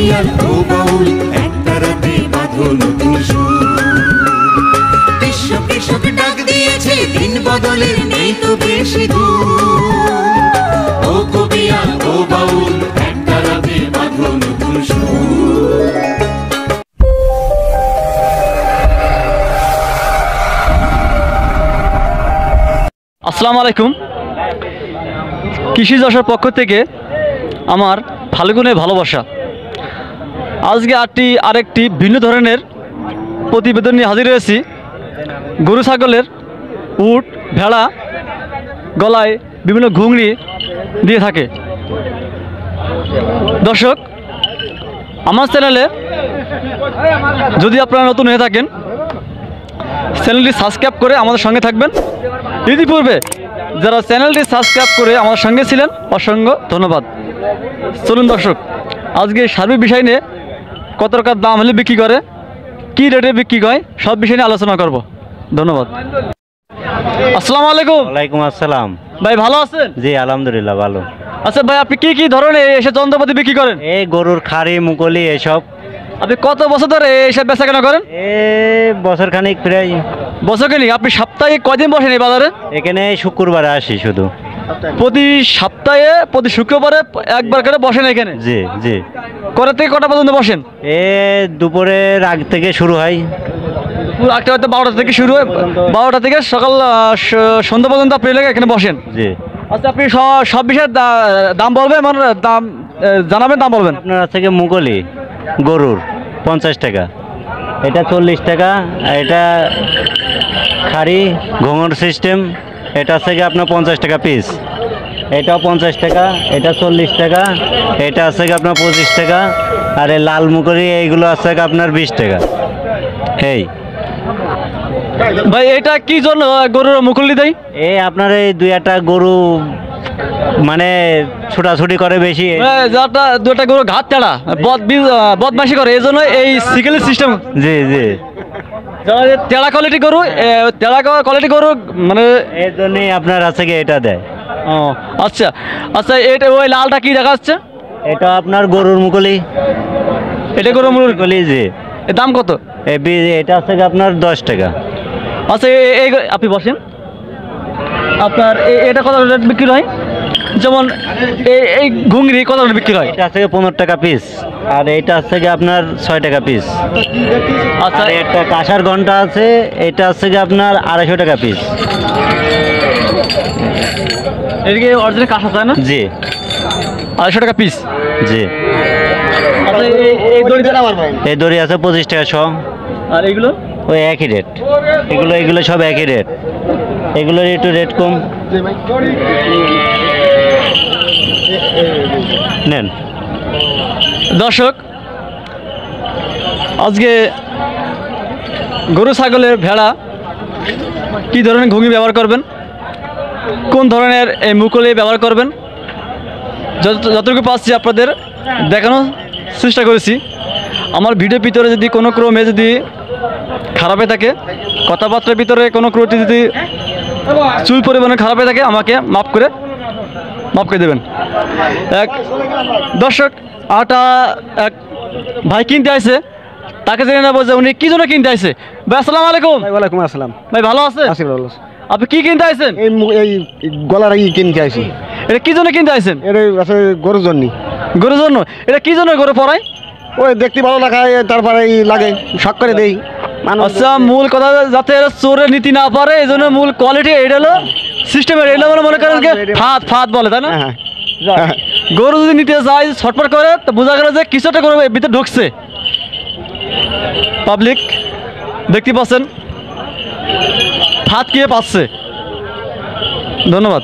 বিয়ার ও বাউল একটা রাতে বাঁধো নতুন সুর। বিশ্ব কৃষক ডাক দিয়েছে দিন বদলের নেই তো বেশি দূর। ও কবিয়া ও বাউল একটা রাতে বাঁধো নতুন সুর। আসসালামু আলাইকুম। কৃষি যশোর পক্ষ থেকে আমার ফাল্গুনে ভালোবাসা আজকে আরেকটি ভিন্ন ধরনের প্রতিবেদন নিয়ে হাজির হয়েছি। গরু ছাগলের উট ভেড়া গলায় বিভিন্ন ঘুংড়ি দিয়ে থাকে। দর্শক, আমার চ্যানেলে যদি আপনারা নতুন হয়ে থাকেন চ্যানেলটি সাবস্ক্রাইব করে আমাদের সঙ্গে থাকবেন। ইতিপূর্বে যারা চ্যানেলটি সাবস্ক্রাইব করে আমার সঙ্গে ছিলেন অসংখ্য ধন্যবাদ। চলুন দর্শক, আজকে সার্বিক বিষয় নিয়ে কত টাকার দাম হলে বিক্রি করে, কী রেটে বিক্রি হয়, সব বিষয় নিয়ে আলোচনা করব। ধন্যবাদ। আসসালামু আলাইকুম। ওয়ালাইকুম আসসালাম। ভাই ভালো আছেন? জি আলহামদুলিল্লাহ ভালো। আচ্ছা ভাই, আপনি কি ধরনের এসব যন্ত্রপাতি বিক্রি করেন? এই গরুর খাড়ি মুকলি এসব। আপনি কত বছর ধরে এইসব বেচা কেনা করেন? বছর খানিক প্রায়। বছর খানিক। আপনি সপ্তাহে কয়দিন বসেন এই বাজারে? এখানে শুক্রবারে আসি শুধু। প্রতি সপ্তাহে প্রতি শুক্রবারে একবার করে বসেন এখানে? জি জি। কটা থেকে কটা পর্যন্ত বসেন? দুপুরের আগ থেকে শুরু হয়। একটা হয়তো 12টা থেকে শুরু হয়, 12টা থেকে সকাল সন্ধ্যা পর্যন্ত আপনি এখানে বসেন? জি। আচ্ছা, আপনি সব বিষয়ের দাম বলবেন, মানে দাম জানাবেন, দাম বলবেন। আপনার থেকে মুকলি গরুর 50 টাকা, এটা 40 টাকা, এটা খাড়ি ঘুঙুর সিস্টেম এটা থেকে আপনার 50 টাকা পিস, এটাও 50 টাকা, এটা 40 টাকা, এটা আছে আপনার 25 টাকা, আর এই লাল মুকলি এইগুলো আছে আপনার 20 টাকা। এই ভাই এটা কি জন্য গরুর মুকুলি দেয়? আপনার এই দুই একটা গরু মানে ছোটাছুটি করে বেশি, দুটা গরু ঘাত তেড়া বদমাশি করে, এই জন্য এই সিকেল সিস্টেম। জি জি। তেড়া কোয়ালিটি গরু মানে এই জন্যই আপনার আছে কি এটা দেয়। ও আচ্ছা আচ্ছা, এটা ওই লালটা কি দেখা যাচ্ছে? এটা আপনার গরুর মুকলি। এটা গরুর মুকলি। জি। এর দাম কত? এটা আছে আপনার 10 টাকা। আচ্ছা, এই আপনি বসেন। আপনার এটা কত রেট বিক্রি হয়? যেমন এই ঘুংরি কত রেট বিক্রি হয়? এটা আছে 15 টাকা পিস, আর এইটা আছে আপনার 6 টাকা পিস। আচ্ছা, একটা কাঁসার ঘন্টা আছে, এটা আছে আপনার 250 টাকা পিস। এদিকে অরিজিনাল কাঁসা তাই না? জি। 250 টাকা পিস। জি। আচ্ছা, এই দড়ি আছে 25 টাকা শ। আর এগুলো ওই একই রেট। এগুলো সব একই রেট, এগুলোর একটু রেট কম। নেন দর্শক, আজকে গরু ছাগলের ভেড়া কি ধরনের ঘুঙি ব্যবহার করবেন, কোন ধরনের এই মুকুলি ব্যবহার করবেন, যতটুকু পাচ্ছি আপনাদের দেখানোর চেষ্টা করেছি। আমার ভিডিওর ভিতরে যদি কোনো ক্রমে যদি খারাপ হয়ে থাকে, কথাবার্তার ভিতরে কোনো ক্রমে যদি চুল পরিমাণে খারাপ হয়ে থাকে, আমাকে মাফ করে দেবেন। এক দর্শক, এক ভাই কিনতে আসছে, তাকে জেনে নেবো যে উনি কি জন্য কিনতে আসছে। ভাই আসসালামু আলাইকুম। ওয়ালাইকুম আসসালাম। ভাই ভালো আছে? আপনি কি কিনতে আসছেন? এই গলার কিনতে আসি। এটা কি জন্য কিনতে আসছেন? এটা আছে গরুর জন্য। গরুর জন্য? এটা কি জন্য গরু পড়ায়? ওই দেখতে ভালো লাগায়, তারপরে লাগে শখ করে দেই। আচ্ছা, মূল কথা যাতে চোরের নীতি না পারে, এই জন্য মূল কোয়ালিটি এটা হলো সিস্টেমের। এটা হলো মনে করেন ফাঁদ বলে, তাই না? গরু যদি নিতে যায় ছটফট করে, তো বোঝা গেল যে কিছুটা গরু ভিতরে ঢুকছে। পাবলিক দেখতে পাচ্ছেন ফাঁদ কে পাচ্ছে। ধন্যবাদ।